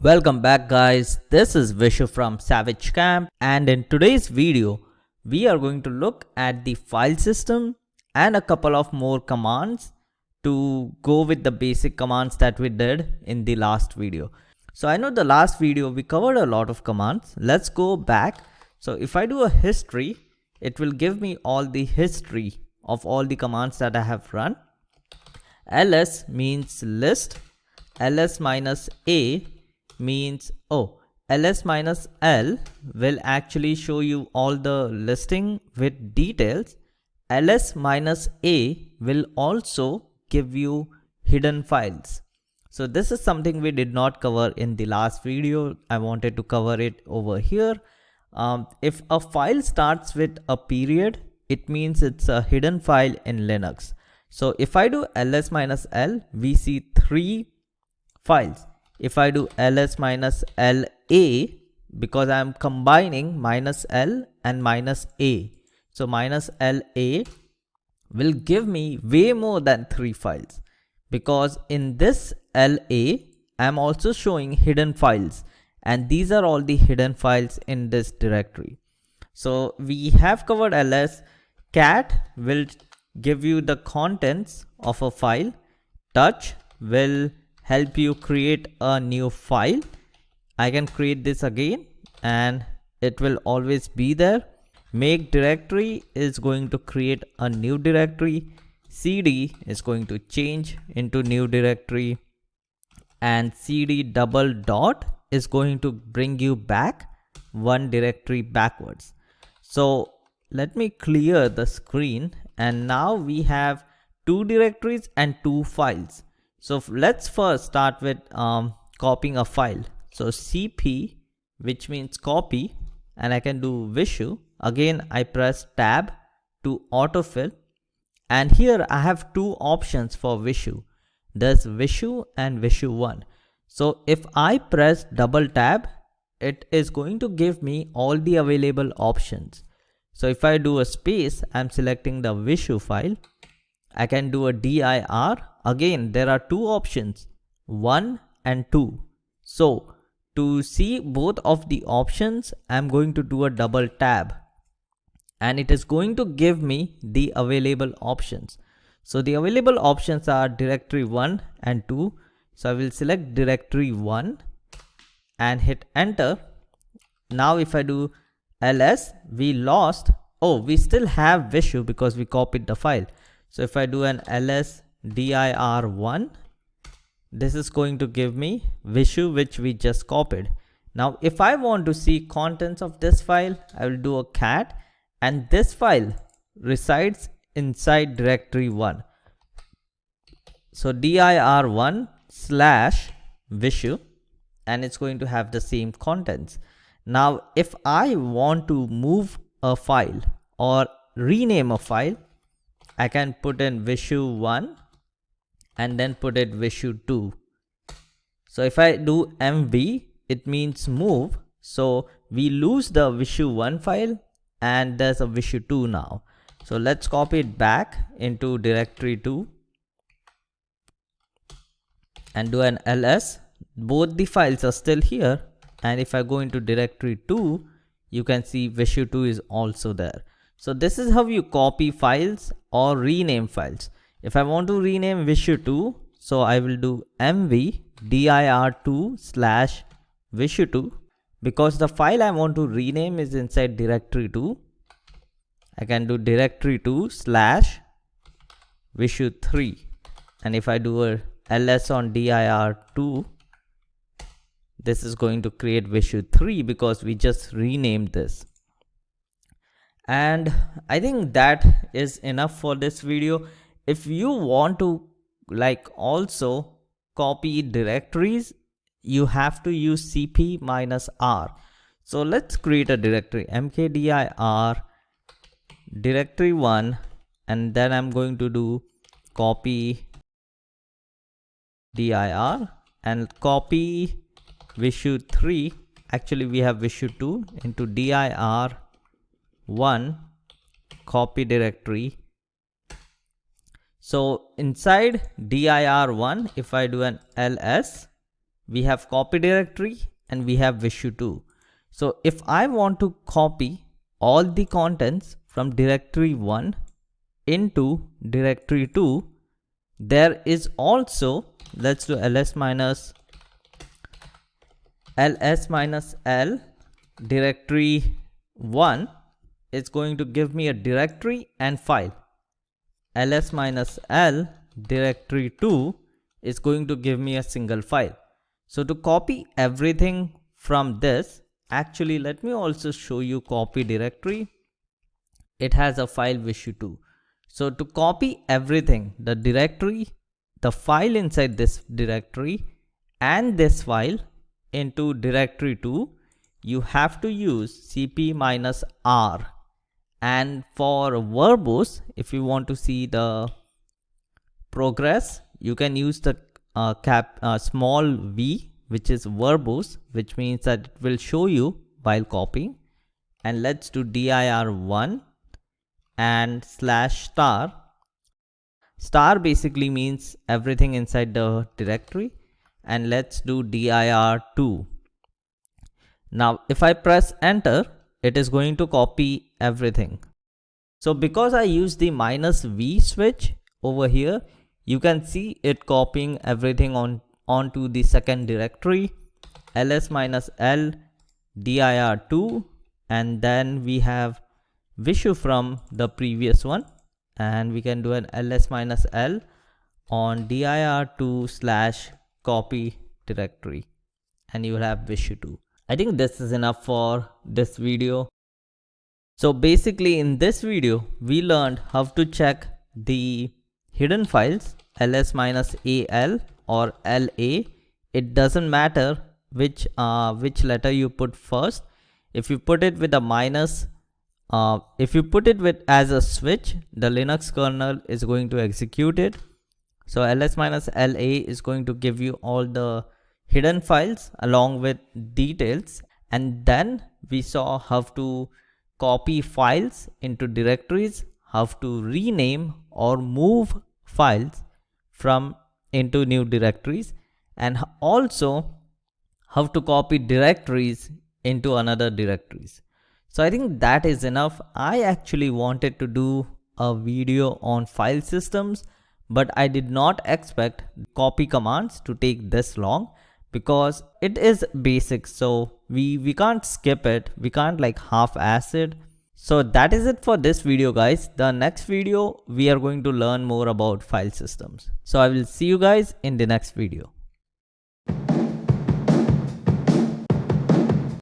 Welcome back guys, this is Vishu from Savage Camp, and in today's video we are going to look at the file system and a couple of more commands to go with the basic commands that we did in the last video. So I know the last video we covered a lot of commands. Let's go back. So if I do a history, it will give me all the history of all the commands that I have run. ls means list, ls minus a means ls minus l will actually show you all the listing with details. ls minus a will also give you hidden files. So this is something we did not cover in the last video. I wanted to cover it over here. If a file starts with a period, it means it's a hidden file in Linux. So if I do ls minus l, we see 3 files. If I do ls minus la, because I am combining minus l and minus a, so minus la will give me way more than 3 files, because in this la I am also showing hidden files, and these are all the hidden files in this directory. So we have covered ls. Cat will give you the contents of a file. Touch will help you create a new file. I can create this again and it will always be there. Make directory is going to create a new directory. cd is going to change into new directory, and cd double dot is going to bring you back one directory backwards. So let me clear the screen, and now we have 2 directories and 2 files. So let's first start with copying a file. So cp, which means copy, and I can do Vishu. Again, I press tab to autofill, and here I have 2 options for Vishu. There's Vishu and Vishu1. So if I press double tab, it is going to give me all the available options. So if I do a space, I'm selecting the Vishu file. I can do a dir. Again, there are 2 options, 1 and 2. So to see both of the options, I'm going to do a double tab, and it is going to give me the available options. So the available options are directory 1 and 2. So I will select directory 1 and hit enter. Now if I do ls, we lost, we still have Vishu because we copied the file. So if I do an ls dir1, this is going to give me Vishu, which we just copied. Now if I want to see contents of this file, I will do a cat, and this file resides inside directory 1. So dir1 slash Vishu, and it's going to have the same contents. Now if I want to move a file or rename a file, I can put in Vishu1 and then put it Vishu2. So if I do mv, it means move. So we lose the Vishu1 file and there's a Vishu2 now. So let's copy it back into directory 2 and do an ls. Both the files are still here, and if I go into directory 2, you can see Vishu2 is also there. So this is how you copy files or rename files. If I want to rename Vishu2, so I will do mv dir2 slash Vishu2. Because the file I want to rename is inside directory 2, I can do directory 2 slash Vishu3. And if I do a ls on dir2, this is going to create Vishu3 because we just renamed this. And I think that is enough for this video. If you want to also copy directories, you have to use cp minus r. So let's create a directory, mkdir directory 1, and then I'm going to do copy dir and copy Vishu3. Actually we have Vishu2 into dir1 copy directory. So inside dir1, if I do an ls, we have copy directory, and we have Vishu2. So if I want to copy all the contents from directory 1 into directory 2, there is also, let's do ls minus L directory 1 is going to give me a directory and file. ls minus L directory 2 is going to give me a single file. So to copy everything from this, actually let me also show you copy directory. It has a file Vishu2. So to copy everything, the directory, the file inside this directory, and this file into directory 2, you have to use cp-r. And for verbose, if you want to see the progress, you can use the small v, which is verbose, which means that it will show you while copying. And let's do dir1 and /star. Star basically means everything inside the directory. And let's do dir2. Now if I press enter, it is going to copy everything. So because I use the -v switch over here, you can see it copying everything onto the second directory, ls minus L dir2, and then we have Vishu from the previous one, and we can do an ls minus L on dir2 / copy directory, and you will have Vishu2. I think this is enough for this video. So basically in this video, we learned how to check the hidden files, ls minus AL or LA. It doesn't matter which letter you put first. If you put it with a minus, if you put it with as a switch, the Linux kernel is going to execute it. So ls minus LA is going to give you all the hidden files along with details. And then we saw how to copy files into directories, how to rename or move files from into new directories, and also how to copy directories into another directories. So I think that is enough. I actually wanted to do a video on file systems, but I did not expect copy commands to take this long, because it is basic. So we can't skip it. We can't like half-ass it. So that is it for this video, guys. The next video, we are going to learn more about file systems. So I will see you guys in the next video.